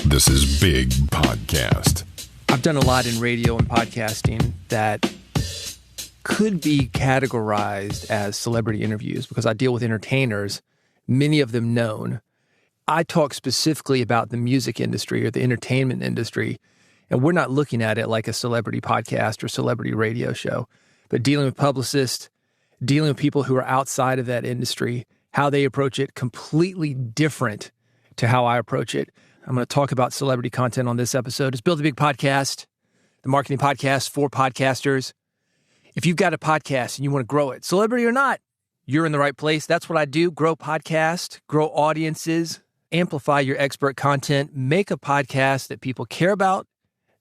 This is Big Podcast. I've done a lot in radio and podcasting that could be categorized as celebrity interviews because I deal with entertainers, many of them known. I talk specifically about the music industry or the entertainment industry, and we're not looking at it like a celebrity podcast or celebrity radio show, but dealing with publicists, dealing with people who are outside of that industry, how they approach it, completely different to how I approach it. I'm going to talk about celebrity content on this episode. It's Build a Big Podcast, the marketing podcast for podcasters. If you've got a podcast and you want to grow it, celebrity or not, you're in the right place. That's what I do. Grow podcasts, grow audiences, amplify your expert content, make a podcast that people care about,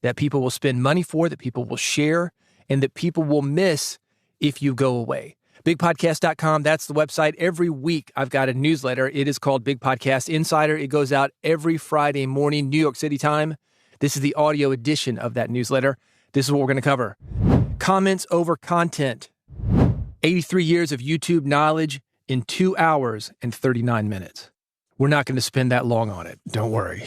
that people will spend money for, that people will share, and that people will miss if you go away. BigPodcast.com, that's the website. Every week, I've got a newsletter. It is called Big Podcast Insider. It goes out every Friday morning, New York City time. This is the audio edition of that newsletter. This is what we're going to cover. Comments over content. 83 years of YouTube knowledge in 2 hours and 39 minutes. We're not going to spend that long on it. Don't worry.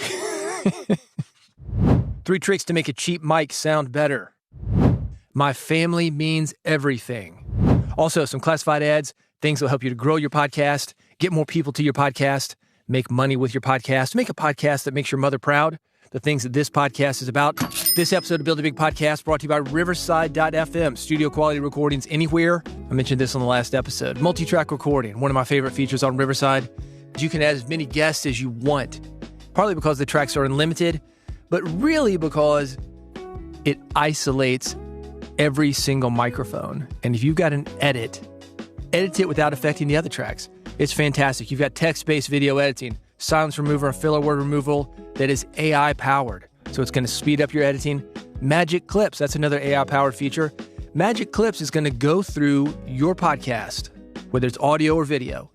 3 tricks to make a cheap mic sound better. My family means everything. Also, some classified ads, things that will help you to grow your podcast, get more people to your podcast, make money with your podcast, make a podcast that makes your mother proud, the things that this podcast is about. This episode of Build a Big Podcast brought to you by Riverside.fm, studio quality recordings anywhere. I mentioned this on the last episode. Multi-track recording, one of my favorite features on Riverside. You can add as many guests as you want, partly because the tracks are unlimited, but really because it isolates every single microphone. And if you've got an edit it without affecting the other tracks. It's fantastic. You've got text-based video editing, silence remover, and filler word removal that is AI powered. So it's going to speed up your editing. Magic Clips, that's another AI powered feature. Magic Clips is going to go through your podcast, whether it's audio or video,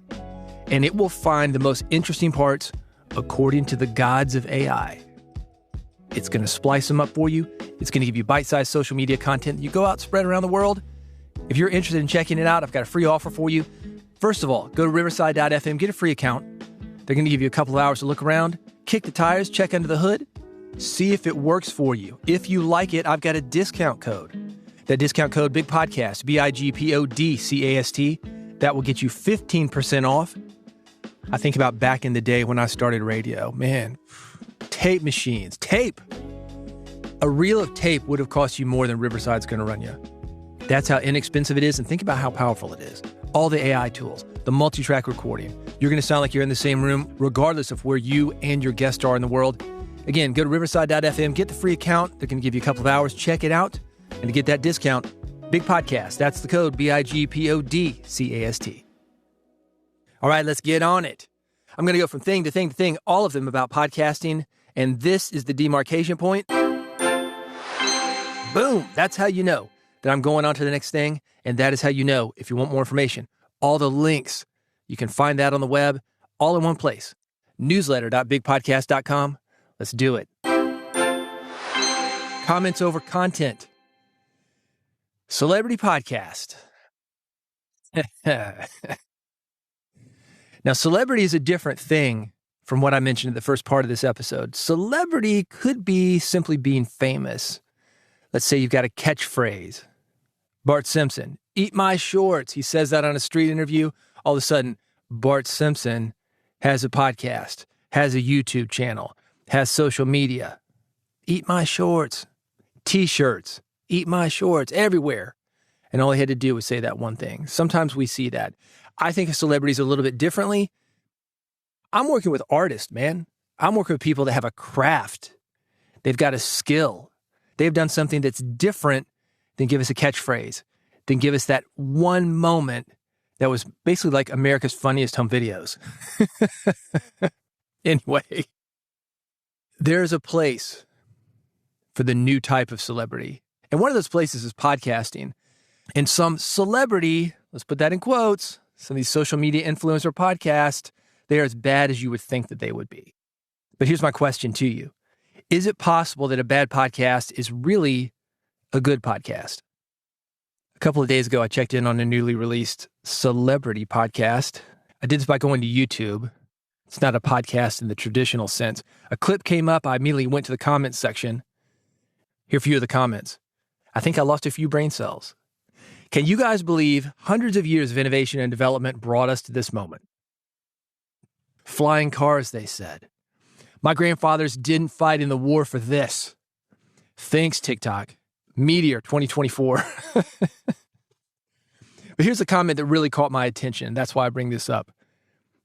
and it will find the most interesting parts according to the gods of AI. It's going to splice them up for you. It's going to give you bite-sized social media content that you go out and spread around the world. If you're interested in checking it out, I've got a free offer for you. First of all, go to Riverside.fm, get a free account. They're going to give you a couple of hours to look around, kick the tires, check under the hood, see if it works for you. If you like it, I've got a discount code. That discount code, Big Podcast, BIGPODCAST, that will get you 15% off. I think about back in the day when I started radio. Man, tape machines, tape. A reel of tape would have cost you more than Riverside's going to run you. That's how inexpensive it is, and think about how powerful it is. All the AI tools, the multi-track recording. You're going to sound like you're in the same room, regardless of where you and your guest are in the world. Again, go to Riverside.fm, get the free account. They're going to give you a couple of hours, check it out. And to get that discount, Big Podcast, that's the code, BIGPODCAST. All right, let's get on it. I'm going to go from thing to thing to thing, all of them about podcasting, and this is the demarcation point. Boom, that's how you know that I'm going on to the next thing, and that is how you know if you want more information. All the links, you can find that on the web, all in one place. Newsletter.bigpodcast.com. Let's do it. Comments over content. Celebrity podcast. Now, celebrity is a different thing from what I mentioned in the first part of this episode. Celebrity could be simply being famous. Let's say you've got a catchphrase. Bart Simpson, eat my shorts. He says that on a street interview. All of a sudden, Bart Simpson has a podcast, has a YouTube channel, has social media. Eat my shorts. T-shirts. Eat my shorts. Everywhere. And all he had to do was say that one thing. Sometimes we see that. I think of celebrities a little bit differently. I'm working with artists, man. I'm working with people that have a craft. They've got a skill. They've done something that's different than give us a catchphrase, than give us that one moment that was basically like America's Funniest Home Videos. Anyway, there's a place for the new type of celebrity. And one of those places is podcasting. And some celebrity, let's put that in quotes, some of these social media influencer podcasts, they're as bad as you would think that they would be. But here's my question to you. Is it possible that a bad podcast is really a good podcast? A couple of days ago, I checked in on a newly released celebrity podcast. I did this by going to YouTube. It's not a podcast in the traditional sense. A clip came up. I immediately went to the comments section. Here are a few of the comments. I think I lost a few brain cells. Can you guys believe hundreds of years of innovation and development brought us to this moment? Flying cars, they said. My grandfathers didn't fight in the war for this. Thanks, TikTok. Meteor 2024. But here's a comment that really caught my attention. That's why I bring this up.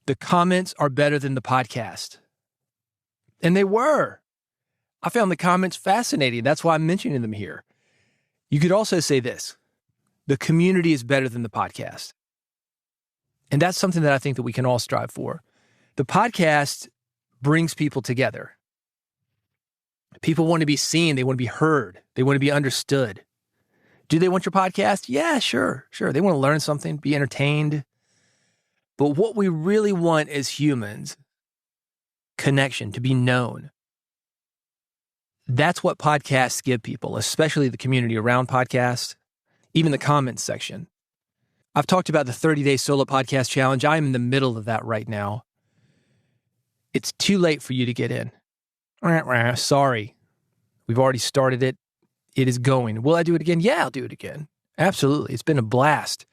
The comments are better than the podcast. And they were. I found the comments fascinating. That's why I'm mentioning them here. You could also say this. The community is better than the podcast. And that's something that I think that we can all strive for. The podcast brings people together. People want to be seen. They want to be heard. They want to be understood. Do they want your podcast? Yeah, sure. They want to learn something, be entertained. But what we really want as humans, connection, to be known. That's what podcasts give people, especially the community around podcasts, even the comments section. I've talked about the 30-day solo podcast challenge. I am in the middle of that right now. It's too late for you to get in. Sorry. We've already started it. It is going. Will I do it again? Yeah, I'll do it again. Absolutely. It's been a blast.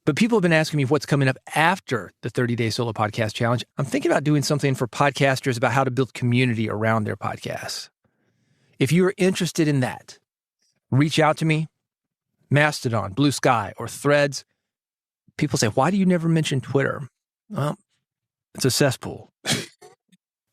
But people have been asking me what's coming up after the 30-day solo podcast challenge. I'm thinking about doing something for podcasters about how to build community around their podcasts. If you're interested in that, reach out to me. Mastodon, Blue Sky, or Threads. People say, why do you never mention Twitter? Well, it's a cesspool.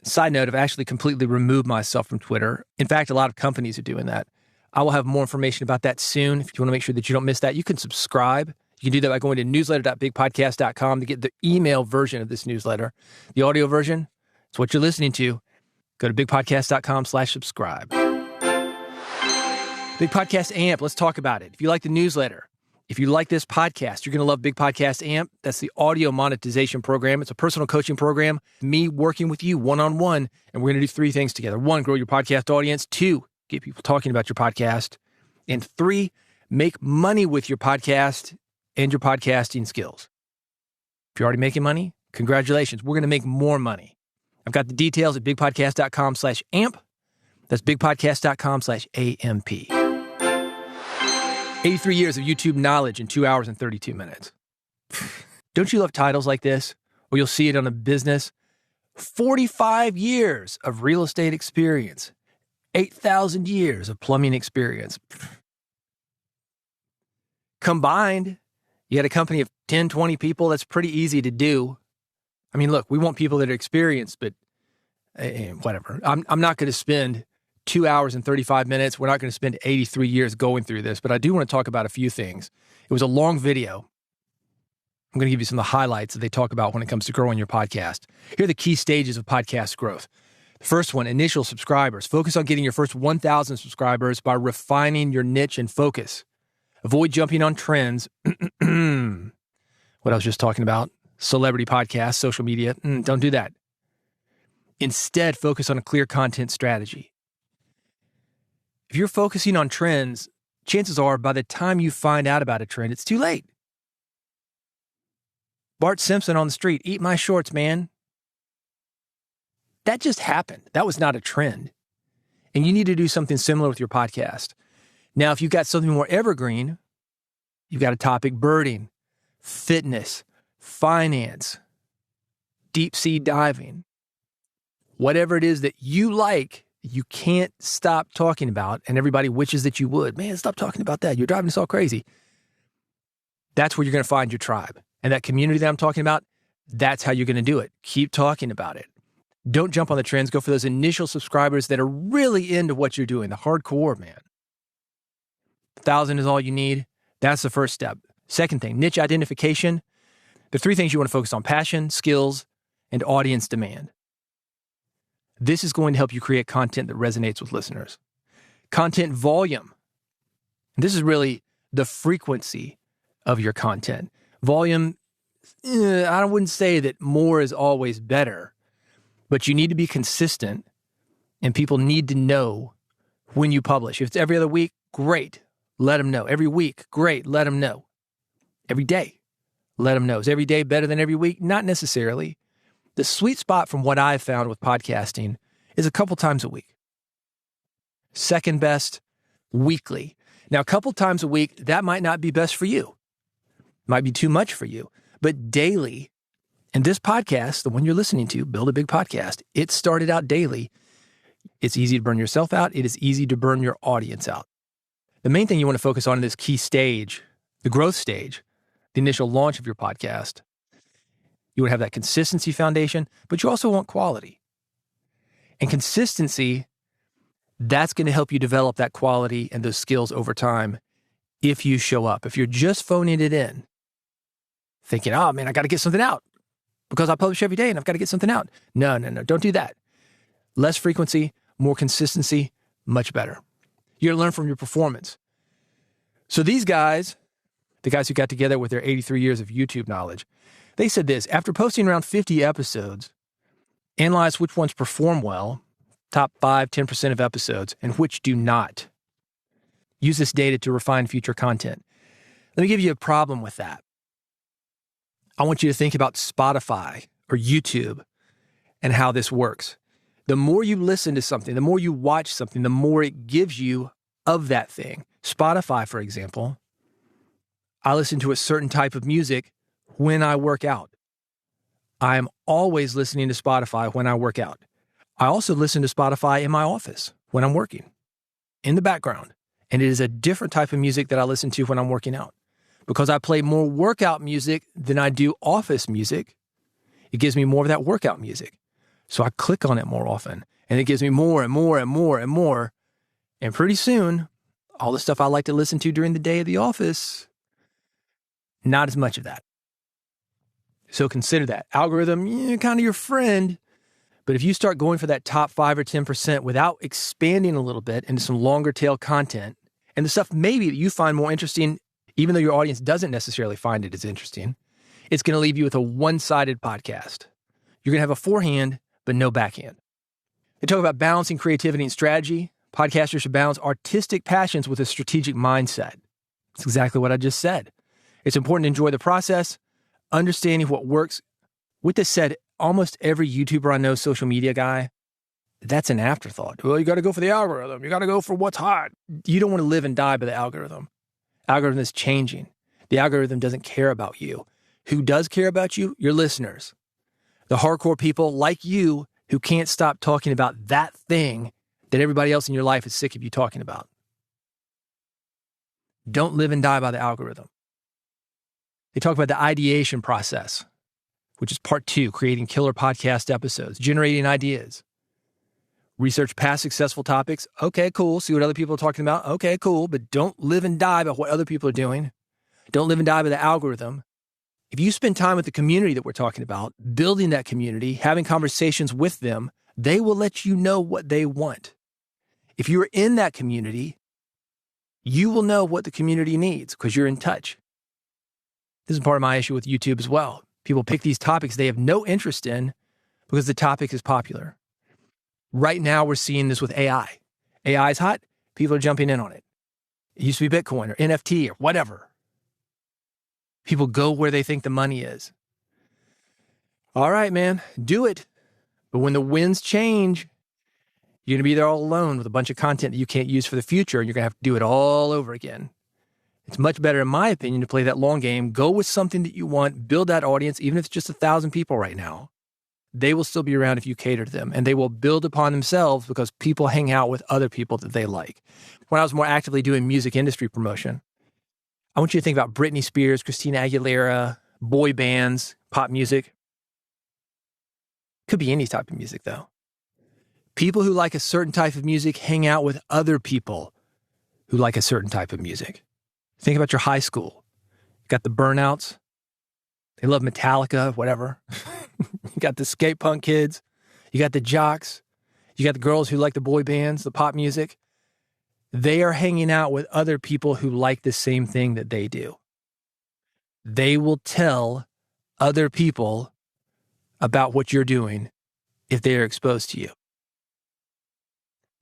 Side note, I've actually completely removed myself from Twitter. In fact, a lot of companies are doing that. I will have more information about that soon. If you want to make sure that you don't miss that, you can subscribe. You can do that by going to newsletter.bigpodcast.com to get the email version of this newsletter. The audio version, it's what you're listening to. Go to bigpodcast.com/subscribe. Big Podcast AMP, let's talk about it. If you like the newsletter, if you like this podcast, you're going to love Big Podcast AMP. That's the audio monetization program. It's a personal coaching program, me working with you one-on-one, and we're going to do 3 things together. 1, grow your podcast audience. 2, get people talking about your podcast. And 3, make money with your podcast and your podcasting skills. If you're already making money, congratulations. We're going to make more money. I've got the details at bigpodcast.com/amp. That's bigpodcast.com/AMP. 83 years of YouTube knowledge in 2 hours and 32 minutes. Don't you love titles like this? Or you'll see it on a business. 45 years of real estate experience. 8,000 years of plumbing experience. Combined, you had a company of 10, 20 people. That's pretty easy to do. I mean, look, we want people that are experienced, but whatever. I'm not going to spend 2 hours and 35 minutes. We're not going to spend 83 years going through this, but I do want to talk about a few things. It was a long video. I'm going to give you some of the highlights that they talk about when it comes to growing your podcast. Here are the key stages of podcast growth. The first one, initial subscribers. Focus on getting your first 1,000 subscribers by refining your niche and focus. Avoid jumping on trends. What I was just talking about, celebrity podcasts, social media. Don't do that. Instead, focus on a clear content strategy. If you're focusing on trends, chances are by the time you find out about a trend, it's too late. Bart Simpson on the street, eat my shorts, man. That just happened. That was not a trend. And you need to do something similar with your podcast. Now, if you've got something more evergreen, you've got a topic, birding, fitness, finance, deep sea diving, whatever it is that you like, you can't stop talking about, and everybody wishes that you would. Man, stop talking about that. You're driving us all crazy. That's where you're going to find your tribe. And that community that I'm talking about, that's how you're going to do it. Keep talking about it. Don't jump on the trends. Go for those initial subscribers that are really into what you're doing, the hardcore, man. 1,000 is all you need. That's the first step. Second thing, niche identification. The 3 things you want to focus on: passion, skills, and audience demand. This is going to help you create content that resonates with listeners. Content volume. This is really the frequency of your content. Volume, I wouldn't say that more is always better, but you need to be consistent, and people need to know when you publish. If it's every other week, great. Let them know. Every week, great. Let them know. Every day, let them know. Is every day better than every week? Not necessarily. The sweet spot from what I've found with podcasting is a couple times a week. Second best, weekly. Now, a couple times a week, that might not be best for you. Might be too much for you. But daily, and this podcast, the one you're listening to, Build a Big Podcast, it started out daily. It's easy to burn yourself out. It is easy to burn your audience out. The main thing you want to focus on in this key stage, the growth stage, the initial launch of your podcast, you would have that consistency foundation, but you also want quality. And consistency, that's going to help you develop that quality and those skills over time if you show up. If you're just phoning it in, thinking, oh man, I got to get something out because I publish every day and I've got to get something out. No, don't do that. Less frequency, more consistency, much better. You're going to learn from your performance. So these guys, the guys who got together with their 83 years of YouTube knowledge, they said this: after posting around 50 episodes, analyze which ones perform well, top 5, 10% of episodes, and which do not. Use this data to refine future content. Let me give you a problem with that. I want you to think about Spotify or YouTube and how this works. The more you listen to something, the more you watch something, the more it gives you of that thing. Spotify, for example, I listen to a certain type of music when I work out. I am always listening to Spotify when I work out. I also listen to Spotify in my office when I'm working, in the background. And it is a different type of music that I listen to when I'm working out. Because I play more workout music than I do office music, it gives me more of that workout music. So I click on it more often, and it gives me more and more and more and more. And pretty soon, all the stuff I like to listen to during the day at the office, not as much of that. So consider that. Algorithm, kind of your friend. But if you start going for that top 5 or 10% without expanding a little bit into some longer tail content, and the stuff maybe that you find more interesting, even though your audience doesn't necessarily find it as interesting, it's going to leave you with a one-sided podcast. You're going to have a forehand, but no backhand. They talk about balancing creativity and strategy. Podcasters should balance artistic passions with a strategic mindset. That's exactly what I just said. It's important to enjoy the process, understanding what works. With this said, almost every YouTuber I know, social media guy, that's an afterthought. Well, you got to go for the algorithm. You got to go for what's hot. You don't want to live and die by the algorithm. Algorithm is changing. The algorithm doesn't care about you. Who does care about you? Your listeners. The hardcore people like you who can't stop talking about that thing that everybody else in your life is sick of you talking about. Don't live and die by the algorithm. They talk about the ideation process, which is part 2, creating killer podcast episodes, generating ideas. Research past successful topics. Okay, cool. See what other people are talking about. Okay, cool. But don't live and die by what other people are doing. Don't live and die by the algorithm. If you spend time with the community that we're talking about, building that community, having conversations with them, they will let you know what they want. If you're in that community, you will know what the community needs because you're in touch. This is part of my issue with YouTube as well. People pick these topics they have no interest in because the topic is popular. Right now, we're seeing this with AI. AI is hot. People are jumping in on it. It used to be Bitcoin or NFT or whatever. People go where they think the money is. All right, man, do it. But when the winds change, you're going to be there all alone with a bunch of content that you can't use for the future, and you're going to have to do it all over again. It's much better, in my opinion, to play that long game. Go with something that you want, build that audience, even if it's just 1,000 people right now. They will still be around if you cater to them, and they will build upon themselves because people hang out with other people that they like. When I was more actively doing music industry promotion, I want you to think about Britney Spears, Christina Aguilera, boy bands, pop music. Could be any type of music, though. People who like a certain type of music hang out with other people who like a certain type of music. Think about your high school. You got the burnouts. They love Metallica, whatever. You got the skate punk kids. You got the jocks. You got the girls who like the boy bands, the pop music. They are hanging out with other people who like the same thing that they do. They will tell other people about what you're doing if they are exposed to you.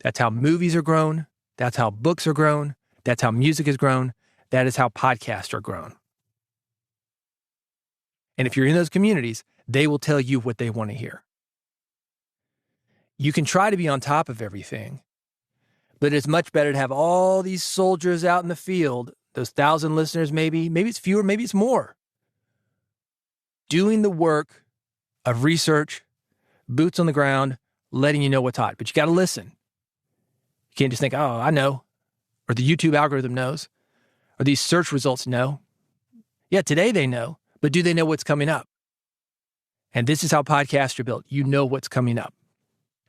That's how movies are grown. That's how books are grown. That's how music is grown. That is how podcasts are grown. And if you're in those communities, They will tell you what they want to hear. You can try to be on top of everything, but it's much better to have all these soldiers out in the field, those 1,000 listeners maybe it's fewer, maybe it's more, doing the work of research, boots on the ground, letting you know what's hot. But you got to listen. You can't just think, oh, I know, or the YouTube algorithm knows, or these search results know. Yeah, today they know, but do they know what's coming up? And this is how podcasts are built. You know what's coming up.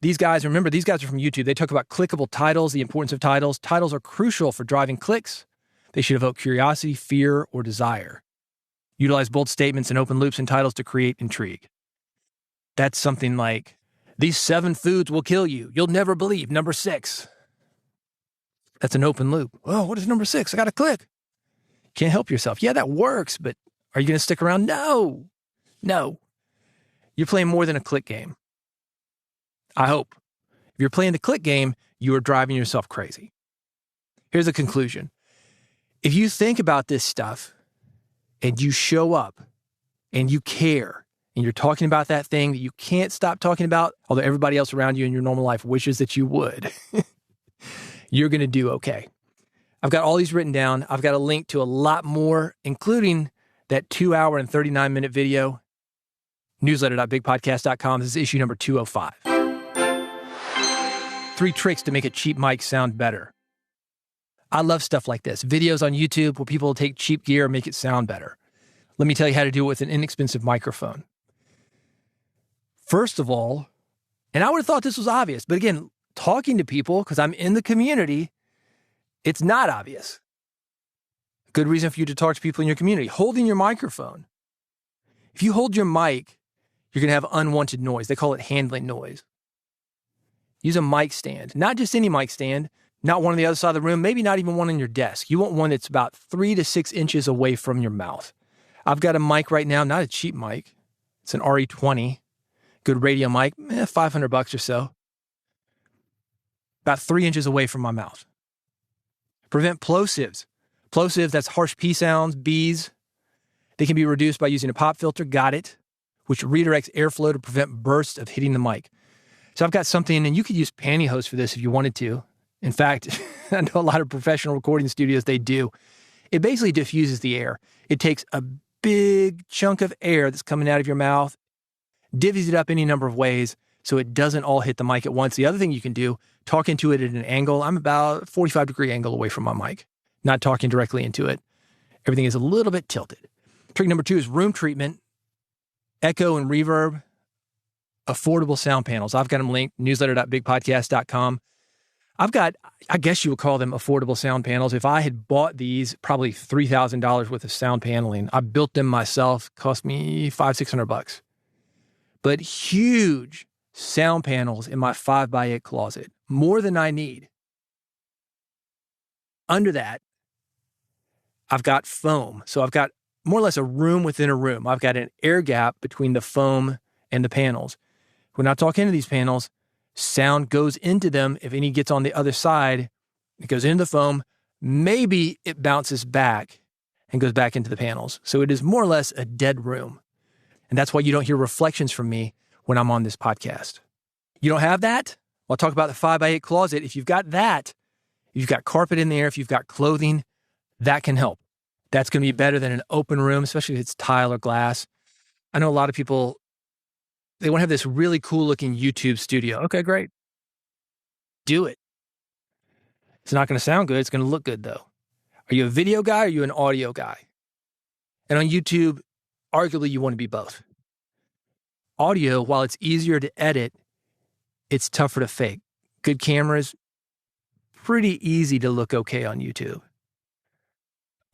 These guys are from YouTube. They talk about clickable titles, the importance of titles. Titles are crucial for driving clicks. They should evoke curiosity, fear, or desire. Utilize bold statements and open loops in titles to create intrigue. That's something like, these 7 foods will kill you. You'll never believe. Number 6. That's an open loop. Oh, what is number 6? I got to click. Can't help yourself. Yeah, that works, but are you going to stick around? No. You're playing more than a click game. I hope. If you're playing the click game, you are driving yourself crazy. Here's a conclusion. If you think about this stuff and you show up and you care and you're talking about that thing that you can't stop talking about, although everybody else around you in your normal life wishes that you would, you're going to do okay. I've got all these written down. I've got a link to a lot more, including that 2-hour and 39-minute video, newsletter.bigpodcast.com. This is issue number 205. 3 tricks to make a cheap mic sound better. I love stuff like this. Videos on YouTube where people take cheap gear and make it sound better. Let me tell you how to do it with an inexpensive microphone. First of all, and I would have thought this was obvious, but again, talking to people, because I'm in the community, it's not obvious. Good reason for you to talk to people in your community. Holding your microphone. If you hold your mic, you're going to have unwanted noise. They call it handling noise. Use a mic stand. Not just any mic stand, not one on the other side of the room, maybe not even one on your desk. You want one that's about 3 to 6 inches away from your mouth. I've got a mic right now, not a cheap mic. It's an RE20. Good radio mic, $500 or so. About 3 inches away from my mouth. Prevent plosives. Plosives, that's harsh P sounds, Bs. They can be reduced by using a pop filter, got it, which redirects airflow to prevent bursts of hitting the mic. So I've got something, and you could use pantyhose for this if you wanted to. In fact, I know a lot of professional recording studios, they do. It basically diffuses the air. It takes a big chunk of air that's coming out of your mouth, divvies it up any number of ways so it doesn't all hit the mic at once. The other thing you can do, talk into it at an angle. I'm about a 45-degree angle away from my mic, not talking directly into it. Everything is a little bit tilted. Trick number 2 is room treatment, echo and reverb, affordable sound panels. I've got them linked, newsletter.bigpodcast.com. I've got, I guess you would call them affordable sound panels. If I had bought these, probably $3,000 worth of sound paneling. I built them myself, cost me $500-$600. But huge sound panels in my 5x8 closet, more than I need. Under that, I've got foam. So I've got more or less a room within a room. I've got an air gap between the foam and the panels. When I talk into these panels, sound goes into them. If any gets on the other side, it goes into the foam. Maybe it bounces back and goes back into the panels. So it is more or less a dead room. And that's why you don't hear reflections from me when I'm on this podcast. You don't have that? Well, I'll talk about the 5x8 closet. If you've got that, if you've got carpet in there, if you've got clothing, that can help. That's going to be better than an open room, especially if it's tile or glass. I know a lot of people, they want to have this really cool looking YouTube studio. Okay, great. Do it. It's not going to sound good. It's going to look good though. Are you a video guy or are you an audio guy? And on YouTube, arguably you want to be both. Audio, while it's easier to edit, it's tougher to fake. Good cameras, pretty easy to look okay on YouTube.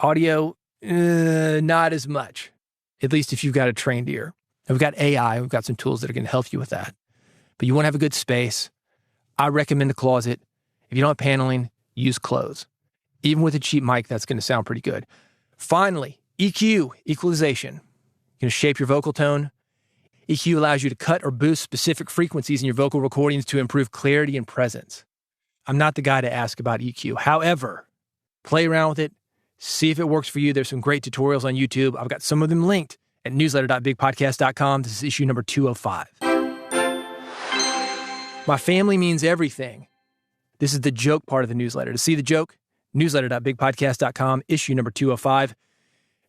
Audio, not as much, at least if you've got a trained ear. We've got AI, we've got some tools that are going to help you with that. But you want to have a good space. I recommend a closet. If you don't have paneling, use clothes. Even with a cheap mic, that's going to sound pretty good. Finally, EQ, equalization. You're going to shape your vocal tone. EQ allows you to cut or boost specific frequencies in your vocal recordings to improve clarity and presence. I'm not the guy to ask about EQ. However, play around with it. See if it works for you. There's some great tutorials on YouTube. I've got some of them linked at newsletter.bigpodcast.com. This is issue number 205. My family means everything. This is the joke part of the newsletter. To see the joke, newsletter.bigpodcast.com, issue number 205.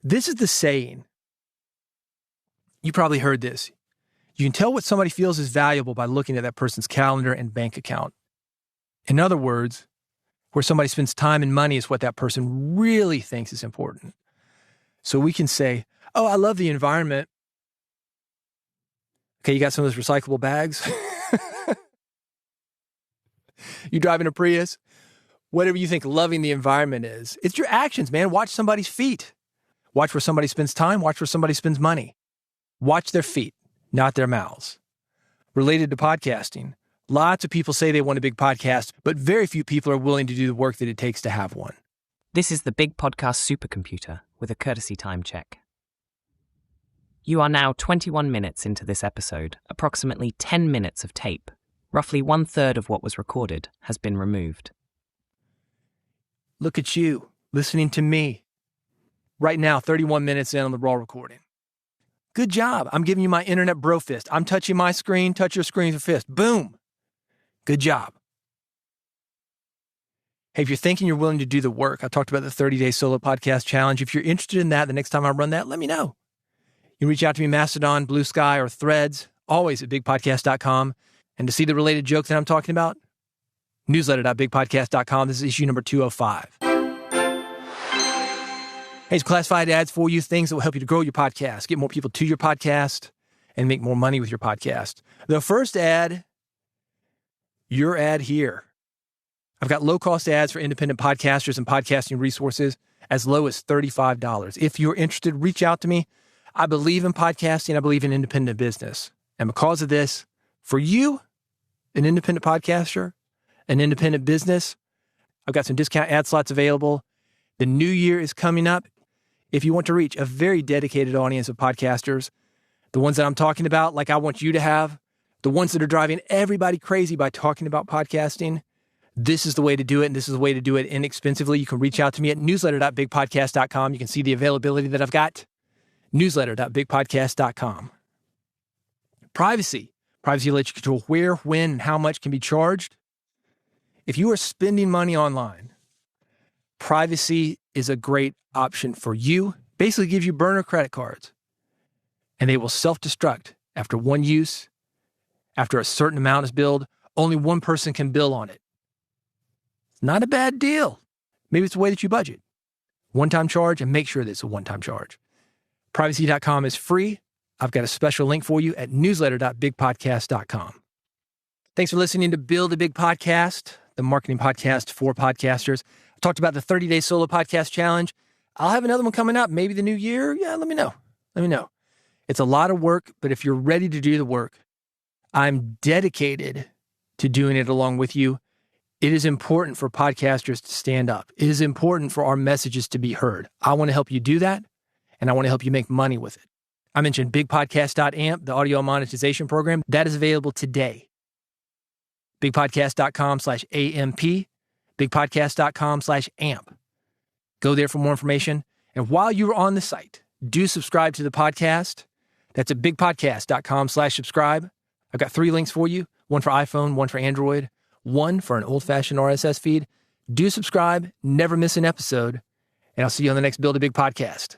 This is the saying. You probably heard this. You can tell what somebody feels is valuable by looking at that person's calendar and bank account. In other words, where somebody spends time and money is what that person really thinks is important. So we can say, oh, I love the environment. Okay, you got some of those recyclable bags? You driving a Prius? Whatever you think loving the environment is, it's your actions, man. Watch somebody's feet. Watch where somebody spends time. Watch where somebody spends money. Watch their feet, not their mouths. Related to podcasting, lots of people say they want a big podcast, but very few people are willing to do the work that it takes to have one. This is the Big Podcast Supercomputer with a courtesy time check. You are now 21 minutes into this episode. Approximately 10 minutes of tape, roughly 1/3 of what was recorded, has been removed. Look at you, listening to me. Right now, 31 minutes in on the raw recording. Good job. I'm giving you my internet bro fist. I'm touching my screen, touch your screen with a fist. Boom. Good job. Hey, if you're thinking you're willing to do the work, I talked about the 30-day solo podcast challenge. If you're interested in that, the next time I run that, let me know. You can reach out to me, Mastodon, Blue Sky, or Threads, always at bigpodcast.com. And to see the related joke that I'm talking about, newsletter.bigpodcast.com. This is issue number 205. Hey, some classified ads for you, things that will help you to grow your podcast, get more people to your podcast, and make more money with your podcast. The first ad, your ad here. I've got low-cost ads for independent podcasters and podcasting resources as low as $35. If you're interested, reach out to me. I believe in podcasting. I believe in independent business. And because of this, for you, an independent podcaster, an independent business, I've got some discount ad slots available. The new year is coming up. If you want to reach a very dedicated audience of podcasters, the ones that I'm talking about, like I want you to have, the ones that are driving everybody crazy by talking about podcasting, this is the way to do it, and this is the way to do it inexpensively. You can reach out to me at newsletter.bigpodcast.com. You can see the availability that I've got. Newsletter.bigpodcast.com. Privacy. Privacy lets you control where, when, and how much can be charged. If you are spending money online, privacy is a great option for you. Basically gives you burner credit cards, and they will self-destruct after one use. After a certain amount is billed, only one person can bill on it. It's not a bad deal. Maybe it's the way that you budget. One-time charge, and make sure that it's a one-time charge. Privacy.com is free. I've got a special link for you at newsletter.bigpodcast.com. Thanks for listening to Build a Big Podcast, the marketing podcast for podcasters. I talked about the 30-day solo podcast challenge. I'll have another one coming up, maybe the new year. Yeah, let me know. It's a lot of work, but if you're ready to do the work, I'm dedicated to doing it along with you. It is important for podcasters to stand up. It is important for our messages to be heard. I want to help you do that, and I want to help you make money with it. I mentioned bigpodcast.amp, the audio monetization program. That is available today. bigpodcast.com/AMP, bigpodcast.com/amp. Go there for more information. And while you're on the site, do subscribe to the podcast. That's at bigpodcast.com/subscribe. I've got 3 links for you, one for iPhone, one for Android, one for an old-fashioned RSS feed. Do subscribe, never miss an episode, and I'll see you on the next Build a Big Podcast.